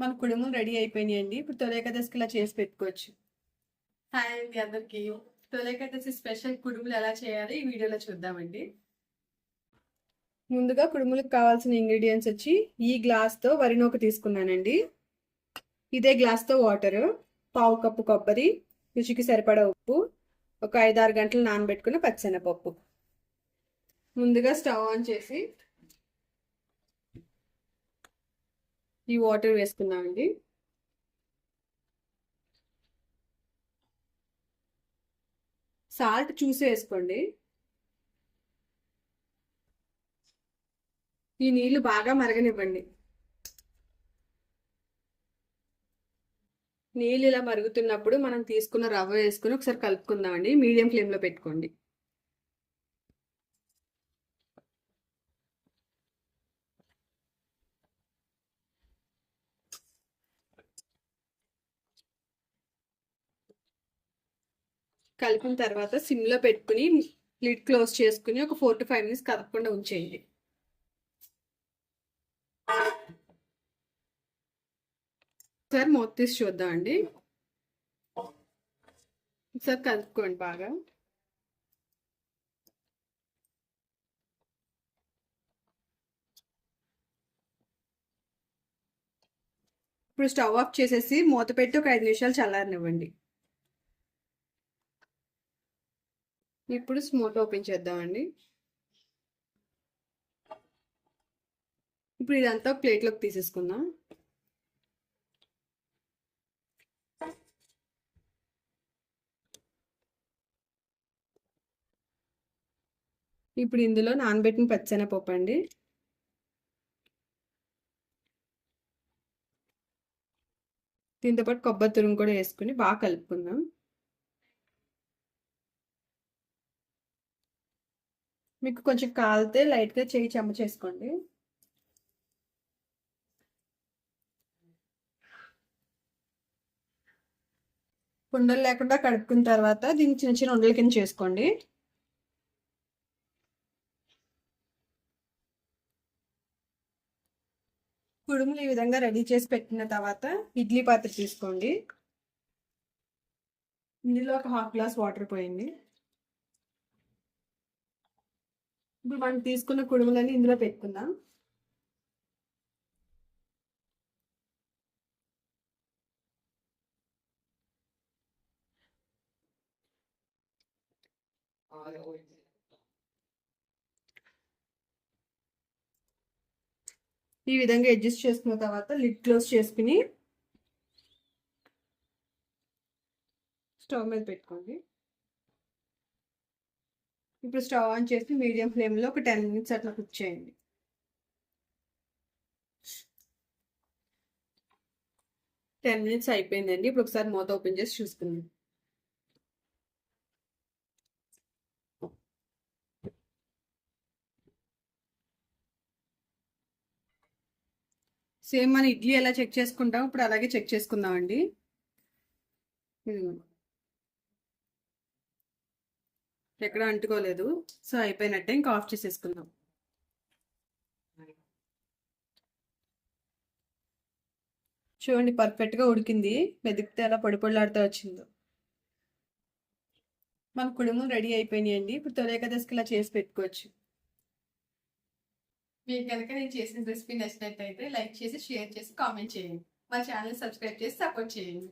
మన కుడుములు రెడీ అయిపోయినాయండి. ఇప్పుడు తొలి ఏకాదశికి ఇలా చేసి పెట్టుకోవచ్చు. హాయ్ అండి అందరికి. తొలి ఏకాదశి స్పెషల్ కుడుములు ఎలా చేయాలి ఈ వీడియోలో చూద్దామండి. ముందుగా కుడుములకు కావాల్సిన ఇంగ్రీడియంట్స్ వచ్చి ఈ గ్లాస్తో వరి నూక తీసుకున్నానండి. ఇదే గ్లాస్తో వాటర్, పావు కప్పు కొబ్బరి, రుచికి సరిపడా ఉప్పు, ఒక 5-6 గంటలు నానబెట్టుకున్న పచ్చిశనగపప్పు. ముందుగా స్టవ్ ఆన్ చేసి ఈ వాటర్ వేసుకున్నామండి. సాల్ట్ చూసి వేసుకోండి. ఈ నీళ్లు బాగా మరగనివ్వండి. నీళ్ళు ఇలా మరుగుతున్నప్పుడు మనం తీసుకున్న రవ్వ వేసుకుని ఒకసారి కలుపుకుందామండి. మీడియం ఫ్లేమ్లో పెట్టుకోండి. కలిపిన తర్వాత సిమ్లో పెట్టుకుని లిడ్ క్లోజ్ చేసుకుని ఒక 4 to 5 minutes కదపకుండా ఉంచేయండి. ఒకసారి మూత తీసి చూద్దామండి. ఒకసారి కలుపుకోండి బాగా. ఇప్పుడు స్టవ్ ఆఫ్ చేసేసి మూత పెట్టి ఒక 5 నిమిషాలు చల్లారనివ్వండి. ఇప్పుడు స్మూత్ ఓపెన్ చేద్దామండి. ఇప్పుడు ఇదంతా ఒక ప్లేట్లోకి తీసేసుకుందాం. ఇప్పుడు ఇందులో నానబెట్టిన పచ్చెనపప్పు అండి, దీంతో పాటు కొబ్బరి తురుము కూడా వేసుకుని బాగా కలుపుకుందాం. మీకు కొంచెం కాలితే లైట్గా చేయి చెమ్మ చేసుకోండి. ఉండలు లేకుండా కడుక్కున్న తర్వాత దీన్ని చిన్న చిన్న ఉండల కింద చేసుకోండి. కుడుములు ఈ విధంగా రెడీ చేసి పెట్టిన తర్వాత ఇడ్లీ పాత్ర తీసుకోండి. ఇందులో ఒక 1/2 గ్లాస్ వాటర్ పోయండి. ఇప్పుడు మనం తీసుకున్న కుడుములన్నీ ఇందులో పెట్టుకుందాం. ఈ విధంగా అడ్జస్ట్ చేసుకున్న తర్వాత లిడ్ క్లోజ్ చేసుకుని స్టవ్ మీద పెట్టుకోండి. ఇప్పుడు స్టవ్ ఆన్ చేసి మీడియం ఫ్లేమ్లో ఒక 10 minutes అట్లా కుక్ చేయండి. టెన్ మినిట్స్ అయిపోయిందండి. ఇప్పుడు ఒకసారి మూత ఓపెన్ చేసి చూసుకుందాం. సేమ్ మన ఇడ్లీ ఎలా చెక్ చేసుకుంటాం ఇప్పుడు అలాగే చెక్ చేసుకుందామండి. ఎక్కడ అంటుకోలేదు, సో అయిపోయినట్టే. ఇంకా ఆఫ్ చేసేసుకుందాం. చూడండి పర్ఫెక్ట్గా ఉడికింది. మెదిపితే అలా పొడి పొడిలాడుతూ వచ్చిందో. మన కుడుములు రెడీ అయిపోయినాయండి. ఇప్పుడు తొలి ఏకాదశికి ఇలా చేసి పెట్టుకోవచ్చు. మీకు కనుక నేను చేసిన రెసిపీ నచ్చినట్టయితే లైక్ చేసి, షేర్ చేసి, కామెంట్ చేయండి. మా ఛానల్ సబ్స్క్రైబ్ చేసి సపోర్ట్ చేయండి.